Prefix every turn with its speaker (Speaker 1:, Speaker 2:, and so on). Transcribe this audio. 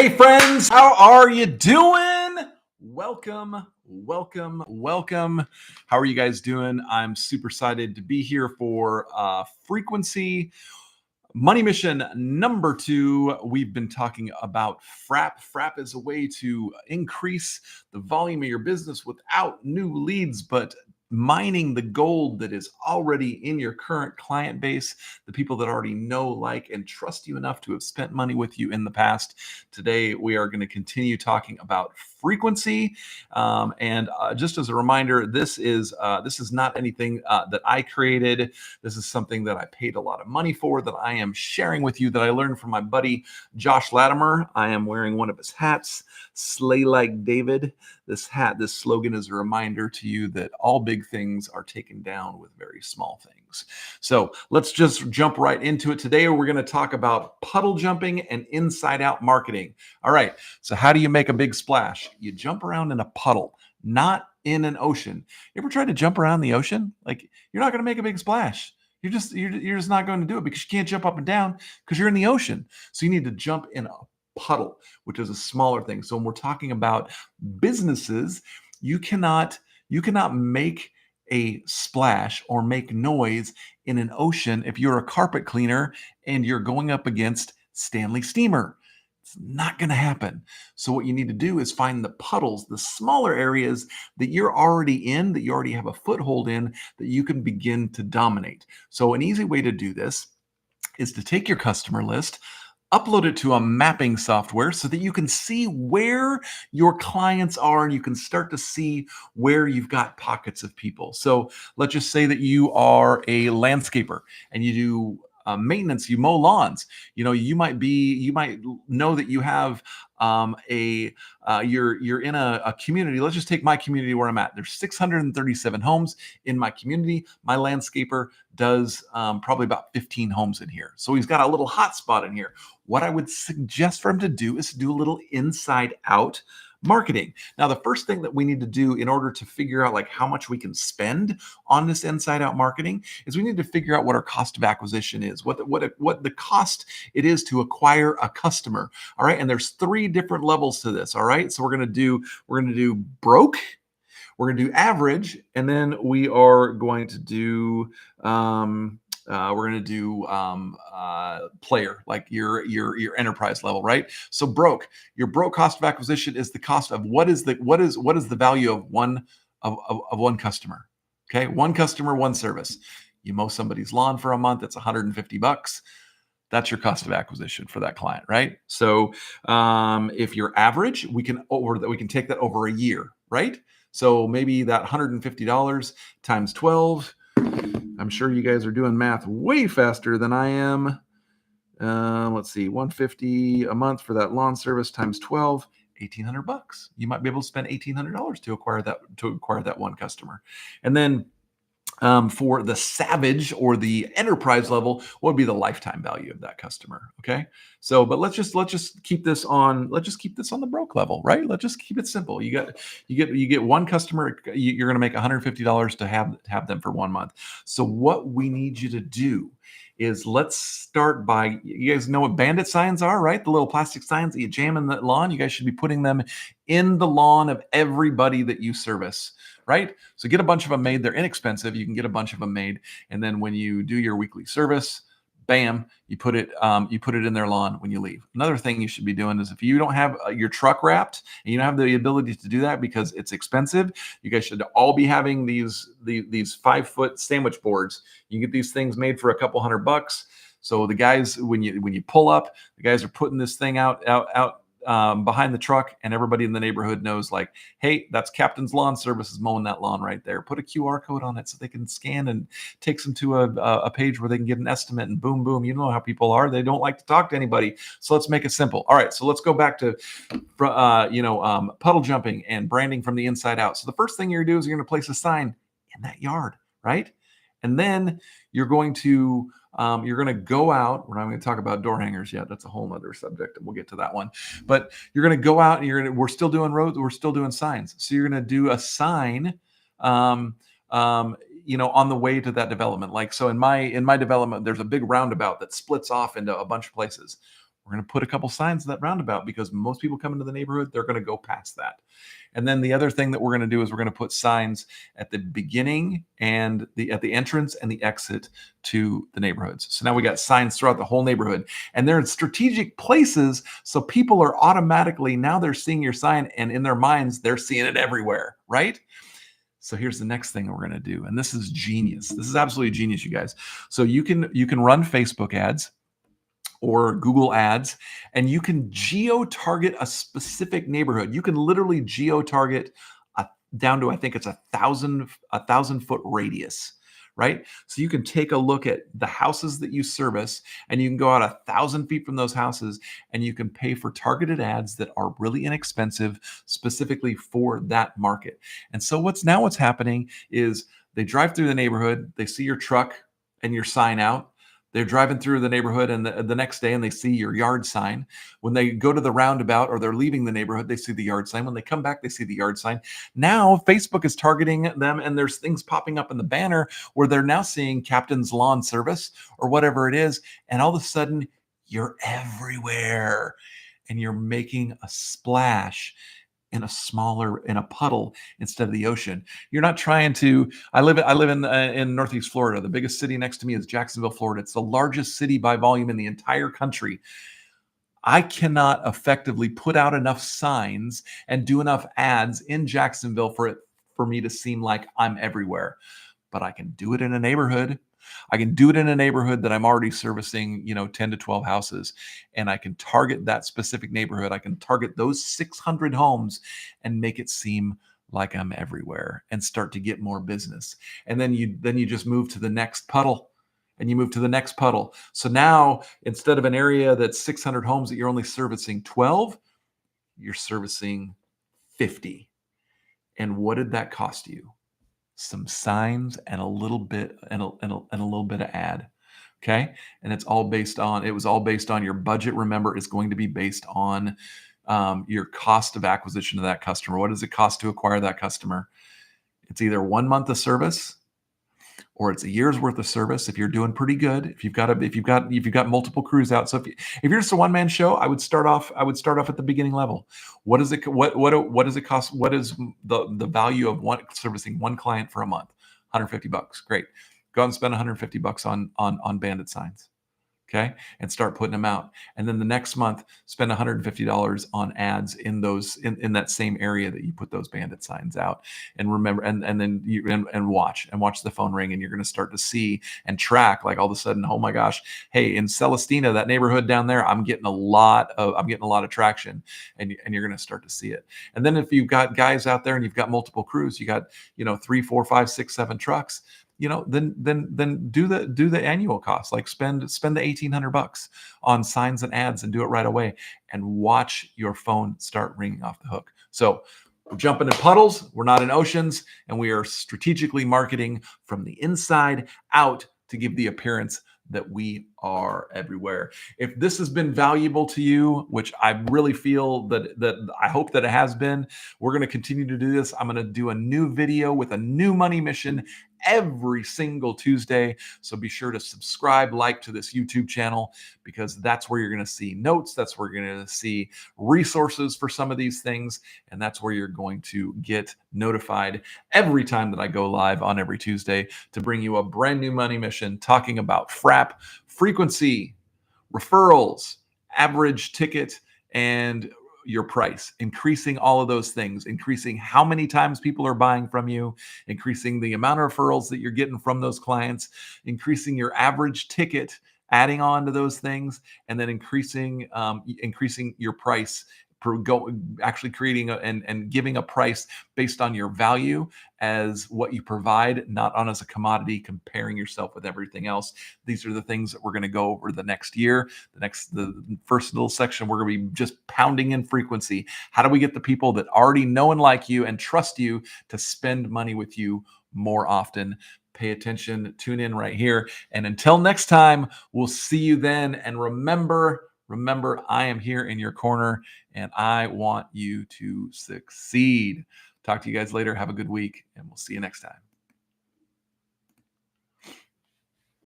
Speaker 1: Hey friends, how are you doing? Welcome. How are you guys doing? I'm super excited to be here for frequency money mission number 2. We've been talking about FRAP. FRAP is a way to increase the volume of your business without new leads, but mining the gold that is already in your current client base, the people that already know, like, and trust you enough to have spent money with you in the past. Today, we are going to continue talking about frequency. And just as a reminder, this is not anything that I created. This is something that I paid a lot of money for, that I am sharing with you, that I learned from my buddy Josh Latimer. I am wearing one of his hats, Slay Like David. This slogan is a reminder to you that all big things are taken down with very small things. So let's just jump right into it. Today, we're going to talk about puddle jumping and inside out marketing. All right. So how do you make a big splash? You jump around in a puddle, not in an ocean. You ever tried to jump around the ocean? Like, you're not going to make a big splash. You're just not going to do it because you can't jump up and down because you're in the ocean. So you need to jump in a puddle, which is a smaller thing. So when we're talking about businesses, you cannot make a splash or make noise in an ocean if you're a carpet cleaner and you're going up against Stanley Steamer. It's not going to happen. So what you need to do is find the puddles, the smaller areas that you're already in, that you already have a foothold in, that you can begin to dominate. So an easy way to do this is to take your customer list, upload it to a mapping software so that you can see where your clients are and you can start to see where you've got pockets of people. So let's just say that you are a landscaper and you do maintenance, you mow lawns. You might know that you have you're in a community. Let's just take my community where I'm at. There's 637 homes in my community. My landscaper does probably about 15 homes in here. So he's got a little hot spot in here. What I would suggest for him to do is to do a little inside out marketing. Now, the first thing that we need to do in order to figure out like how much we can spend on this inside out marketing is we need to figure out what our cost of acquisition is, what the cost it is to acquire a customer. All right. And there's 3 different levels to this. All right. So we're going to do broke, we're going to do average, and then we are going to do player, like your enterprise level, right? So your broke cost of acquisition is the cost of what is the value of one customer. Okay, one customer, one service. You mow somebody's lawn for a month, it's $150. That's your cost of acquisition for that client, right? So if you're average, we can take that over a year, right? So maybe that $150 times 12. I'm sure you guys are doing math way faster than I am. Let's see, $150 a month for that lawn service times 12, $1,800. You might be able to spend $1,800 to acquire that one customer. And then for the savage or the enterprise level, what would be the lifetime value of that customer? Okay. So, but let's just keep this on the broke level, right? Let's just keep it simple. You get one customer, you're going to make $150 to have them for 1 month. So what we need you to do is let's start by, you guys know what bandit signs are, right? The little plastic signs that you jam in the lawn. You guys should be putting them in the lawn of everybody that you service, right? So get a bunch of them made. They're inexpensive. You can get a bunch of them made. And then when you do your weekly service, bam, you put it in their lawn when you leave. Another thing you should be doing is if you don't have your truck wrapped and you don't have the ability to do that because it's expensive, you guys should all be having these 5-foot sandwich boards. You can get these things made for a couple $100. So the guys, when you pull up, the guys are putting this thing out behind the truck, and everybody in the neighborhood knows, like, hey, that's Captain's Lawn Services mowing that lawn right there. Put a QR code on it so they can scan and takes them to a page where they can get an estimate, and boom, boom. You know how people are. They don't like to talk to anybody. So let's make it simple. All right. So let's go back to, puddle jumping and branding from the inside out. So the first thing you're going to do is you're going to place a sign in that yard, right? And then you're going to go out. We're not going to talk about door hangers yet. That's a whole nother subject, and we'll get to that one. But you're going to go out and we're still doing roads. We're still doing signs. So you're going to do a sign, on the way to that development. Like, so in my development, there's a big roundabout that splits off into a bunch of places. We're going to put a couple signs in that roundabout because most people come into the neighborhood, they're going to go past that. And then the other thing that we're going to do is we're going to put signs at the beginning and at the entrance and the exit to the neighborhoods. So now we got signs throughout the whole neighborhood, and they're in strategic places. So people are automatically, now they're seeing your sign, and in their minds, they're seeing it everywhere, right? So here's the next thing that we're going to do. And this is genius. This is absolutely genius, you guys. So you can run Facebook ads or Google ads, and you can geo-target a specific neighborhood. You can literally geo-target down to, I think it's a 1,000-foot radius, right? So you can take a look at the houses that you service, and you can go out 1,000 feet from those houses, and you can pay for targeted ads that are really inexpensive, specifically for that market. And so what's happening is they drive through the neighborhood, they see your truck and your sign out. They're driving through the neighborhood, and the next day, and they see your yard sign. When they go to the roundabout or they're leaving the neighborhood, they see the yard sign. When they come back, they see the yard sign. Now Facebook is targeting them, and there's things popping up in the banner where they're now seeing Captain's Lawn Service or whatever it is. And all of a sudden, you're everywhere, and you're making a splash in a puddle instead of the ocean. You're not trying to. I live in Northeast Florida. The biggest city next to me is Jacksonville, Florida. It's the largest city by volume in the entire country. I cannot effectively put out enough signs and do enough ads in Jacksonville for me to seem like I'm everywhere. But I can do it in a neighborhood. I can do it in a neighborhood that I'm already servicing, 10 to 12 houses, and I can target that specific neighborhood. I can target those 600 homes and make it seem like I'm everywhere and start to get more business. And then you just move to the next puddle, and you move to the next puddle. So now, instead of an area that's 600 homes that you're only servicing 12, you're servicing 50. And what did that cost you? Some signs and a little bit and a little bit of ad. Okay. And it was all based on your budget. Remember, it's going to be based on your cost of acquisition of that customer. What does it cost to acquire that customer? It's either 1 month of service, or it's a year's worth of service if you're doing pretty good. If you've got multiple crews out. So if you're just a one-man show, I would start off at the beginning level. What does it cost? What is the value of servicing one client for a month? $150. Great. Go out and spend $150 on bandit signs. Okay. And start putting them out. And then the next month, spend $150 on ads in that same area that you put those bandit signs out. And remember, and then watch the phone ring, and you're going to start to see and track, like, all of a sudden, oh my gosh, hey, in Celestina, that neighborhood down there, I'm getting a lot of traction, and you're going to start to see it. And then if you've got guys out there and you've got multiple crews, you got, 3, 4, 5, 6, 7 trucks, then do the annual cost, like spend the $1,800 on signs and ads and do it right away, and watch your phone start ringing off the hook. So we're jumping in puddles, we're not in oceans, and we are strategically marketing from the inside out to give the appearance that we are everywhere. If this has been valuable to you, which I really feel that I hope that it has been, we're going to continue to do this. I'm going to do a new video with a new money mission every single Tuesday. So be sure to subscribe, like to this YouTube channel, because that's where you're going to see notes. That's where you're going to see resources for some of these things. And that's where you're going to get notified every time that I go live on every Tuesday to bring you a brand new money mission talking about FRAP, frequency, referrals, average ticket, and your price, increasing all of those things, increasing how many times people are buying from you, increasing the amount of referrals that you're getting from those clients, increasing your average ticket, adding on to those things, and then increasing your price, actually creating and giving a price based on your value as what you provide, not on as a commodity, comparing yourself with everything else. These are the things that we're going to go over the next year. The first little section, we're going to be just pounding in frequency. How do we get the people that already know and like you and trust you to spend money with you more often? Pay attention, tune in right here. And until next time, we'll see you then. And remember, I am here in your corner, and I want you to succeed. Talk to you guys later. Have a good week, and we'll see you next time.